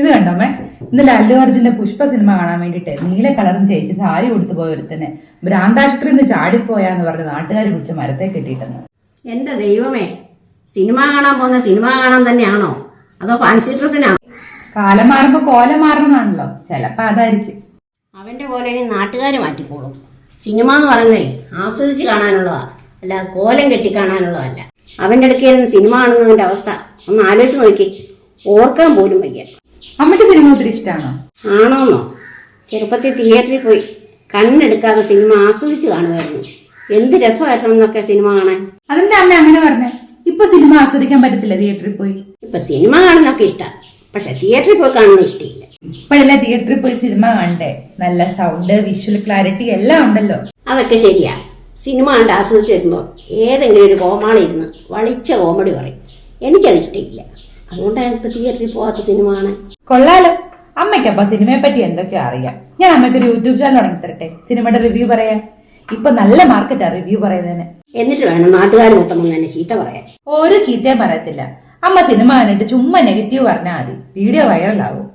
ഇത് കണ്ടോമ്മേ, ഇന്നലെ അല്ലു അർജുന്റെ പുഷ്പ സിനിമ കാണാൻ വേണ്ടിട്ട് നീല കളറും ചേച്ചി സാരി കൊടുത്തു പോയ ഒരുത്തന്നെ ഭ്രാന്താശുപത്രിയിൽ നിന്ന് ചാടിപ്പോയാന്ന് പറഞ്ഞ് നാട്ടുകാർ പിടിച്ച മരത്തെ കെട്ടിയിട്ടെന്ന്. എന്റെ ദൈവമേ, സിനിമ കാണാൻ പോകുന്ന സിനിമ കാണാൻ തന്നെയാണോ അതോ ഫാൻസി ഡ്രസ്സിനാണോ? കാലം മാറുമ്പോ കോലം മാറണമെന്നാണല്ലോ, ചിലപ്പോ അതായിരിക്കും. അവന്റെ കോലിനി നാട്ടുകാർ മാറ്റിക്കോളും. സിനിമ എന്ന് പറയുന്നേ ആസ്വദിച്ച് കാണാനുള്ളതാ, അല്ല കോലം കെട്ടി കാണാനുള്ളതല്ല. അവന്റെ അടുക്കിരുന്ന് സിനിമ കാണുന്നതിന്റെ അവസ്ഥ ഒന്ന് ആലോചിച്ച് നോക്കി, ഓർക്കാൻ പോലും വയ്യ. അമ്മയ്ക്ക് സിനിമ ഒത്തിരി ഇഷ്ടമാണോ? ആണോന്നോ, ചെറുപ്പത്തിൽ തിയേറ്ററിൽ പോയി കണ്ണെടുക്കാതെ സിനിമ ആസ്വദിച്ച് കാണുമായിരുന്നു. എന്ത് രസമായിരുന്നു എന്നൊക്കെ സിനിമ കാണാൻ. അതെന്താ അമ്മ അങ്ങനെ പറഞ്ഞേ? ഇപ്പൊ സിനിമ ആസ്വദിക്കാൻ പറ്റത്തില്ല തിയേറ്ററിൽ പോയി? ഇപ്പൊ സിനിമ കാണുന്നൊക്കെ ഇഷ്ടം, പക്ഷെ തിയേറ്ററിൽ പോയി കാണുന്ന ഇഷ്ടമില്ല. ഇപ്പോഴല്ലേ തിയേറ്ററിൽ പോയി സിനിമ കാണണ്ടേ? നല്ല സൗണ്ട്, വിഷ്വൽ ക്ലാരിറ്റി എല്ലാം ഉണ്ടല്ലോ. അതൊക്കെ ശരിയാ. സിനിമ കണ്ട് ആസ്വദിച്ച് വരുമ്പോൾ ഏതെങ്കിലും ഒരു കോമാളി ഇരുന്ന് വളിച്ച കോമഡി പറയും. എനിക്കത് ഇഷ്ടമില്ല. അതുകൊണ്ടാണ് ഇപ്പൊ തിയേറ്ററിൽ പോകാത്ത സിനിമ കാണാൻ. കൊള്ളാലോ, അമ്മയ്ക്കപ്പ സിനിമയെ പറ്റി എന്തൊക്കെയോ അറിയാം. ഞാൻ അമ്മയ്ക്കൊരു യൂട്യൂബ് ചാനൽ തുടങ്ങി തരട്ടെ, സിനിമയുടെ റിവ്യൂ പറയാൻ. ഇപ്പൊ നല്ല മാർക്കറ്റാ റിവ്യൂ പറയുന്നതിന്. എന്നിട്ട് വേണം നാട്ടുകാർ മൊത്തം തന്നെ ചീത്ത പറയാൻ. ഒരു ചീത്തയും പറയത്തില്ല. അമ്മ സിനിമ കണ്ടിട്ട് ചുമ്മാ നെഗറ്റീവ് പറഞ്ഞാൽ മതി, വീഡിയോ വൈറലാകും.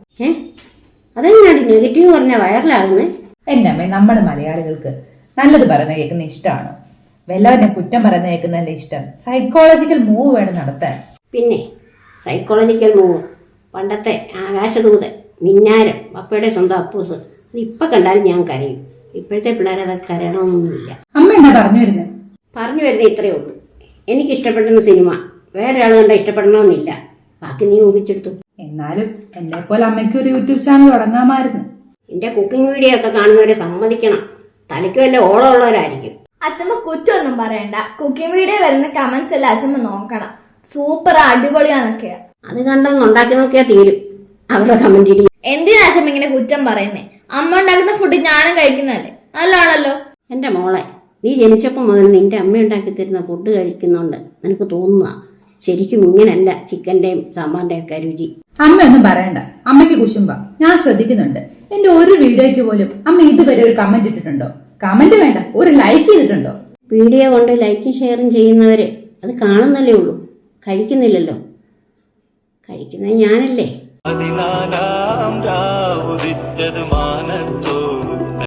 അതെങ്ങനെയാണ് നെഗറ്റീവ് പറഞ്ഞാൽ വൈറലാകുന്നേ? എന്റെ അമ്മ, നമ്മുടെ മലയാളികൾക്ക് നല്ലത് പറയുന്ന കേൾക്കുന്ന ഇഷ്ടമാണ്, വല്ലവരുടെ കുറ്റം പറയുന്ന കേൾക്കുന്നതിന്റെ ഇഷ്ടം. സൈക്കോളജിക്കൽ മൂവ് വേണം നടത്താൻ. പിന്നെ സൈക്കോളജിക്കൽ മൂവ്, പണ്ടത്തെ ആകാശദൂത്, മിന്നാരം, പപ്പയുടെ സ്വന്തം അപ്പൂസ്, അത് ഇപ്പൊ കണ്ടാലും ഞാൻ കരയും. ഇപ്പോഴത്തെ പിള്ളേരെ അതൊക്കെ കരയണമെന്നൊന്നുമില്ല. അമ്മ എന്താ പറഞ്ഞു വരുന്നത്? പറഞ്ഞു വരുന്നത് ഇത്രയേ ഉള്ളൂ. എനിക്ക് ഇഷ്ടപ്പെടുന്ന സിനിമ വേറൊരാൾ കണ്ട ഇഷ്ടപ്പെടണമെന്നില്ല. ബാക്കി നീ ഊഹിച്ചെടുത്തു. എന്നാലും എന്നെ പോലെ അമ്മയ്ക്ക് ഒരു യൂട്യൂബ് ചാനൽ തുടങ്ങാമായിരുന്നു. എന്റെ കുക്കിംഗ് വീഡിയോ ഒക്കെ കാണുന്നവരെ സമ്മതിക്കണം, തലയ്ക്ക് വല്ല ഓളമുള്ളവരായിരിക്കും. അച്ഛമ്മ കുറ്റമൊന്നും പറയണ്ട. കുക്കിംഗ് വീഡിയോ വരുന്ന കമന്റ്സ് എല്ലാം അച്ഛമ്മ നോക്കണം. സൂപ്പർ അടിപൊളിയാന്നൊക്കെയാ. അത് കണ്ടൊന്ന് ഉണ്ടാക്കി നോക്കിയാ തീരും അവരുടെ കമന്റ് ഇടി. എന്തിനാ അച്ഛമ്മ ഇങ്ങനെ കുറ്റം പറയുന്നേ? അമ്മ ഉണ്ടാക്കുന്ന ഫുഡ് ഞാനും കഴിക്കുന്നതല്ലേ, നല്ലതാണല്ലോ. എന്റെ മോളെ, നീ ജനിച്ചപ്പോൾ മുതൽ നിന്റെ അമ്മ ഉണ്ടാക്കി തരുന്ന ഫുഡ് കഴിക്കുന്നുണ്ട് നിനക്ക് തോന്നുക ശരിക്കും ഇങ്ങനല്ല ചിക്കന്റെയും സാമ്പാറിന്റെയും ഒക്കെ രുചി. അമ്മ ഒന്നും പറയണ്ട, അമ്മയ്ക്ക് കുശുമ്പ. ഞാൻ ശ്രദ്ധിക്കുന്നുണ്ട്. എന്റെ ഒരു വീഡിയോയ്ക്ക് പോലും അമ്മ ഇതുവരെ ഒരു കമന്റ് ഇട്ടിട്ടുണ്ടോ? കമന്റ് വേണ്ട, ഒരു ലൈക്ക് ചെയ്തിട്ടുണ്ടോ? വീഡിയോ കൊണ്ട് ലൈക്കും ഷെയറും ചെയ്യുന്നവര് അത് കാണുന്നല്ലേ ഉള്ളൂ, കഴിക്കുന്നില്ലല്ലോ. കഴിക്കുന്നത് ഞാനല്ലേ. 14 രാവുദിച്ചത് മാനത്തോ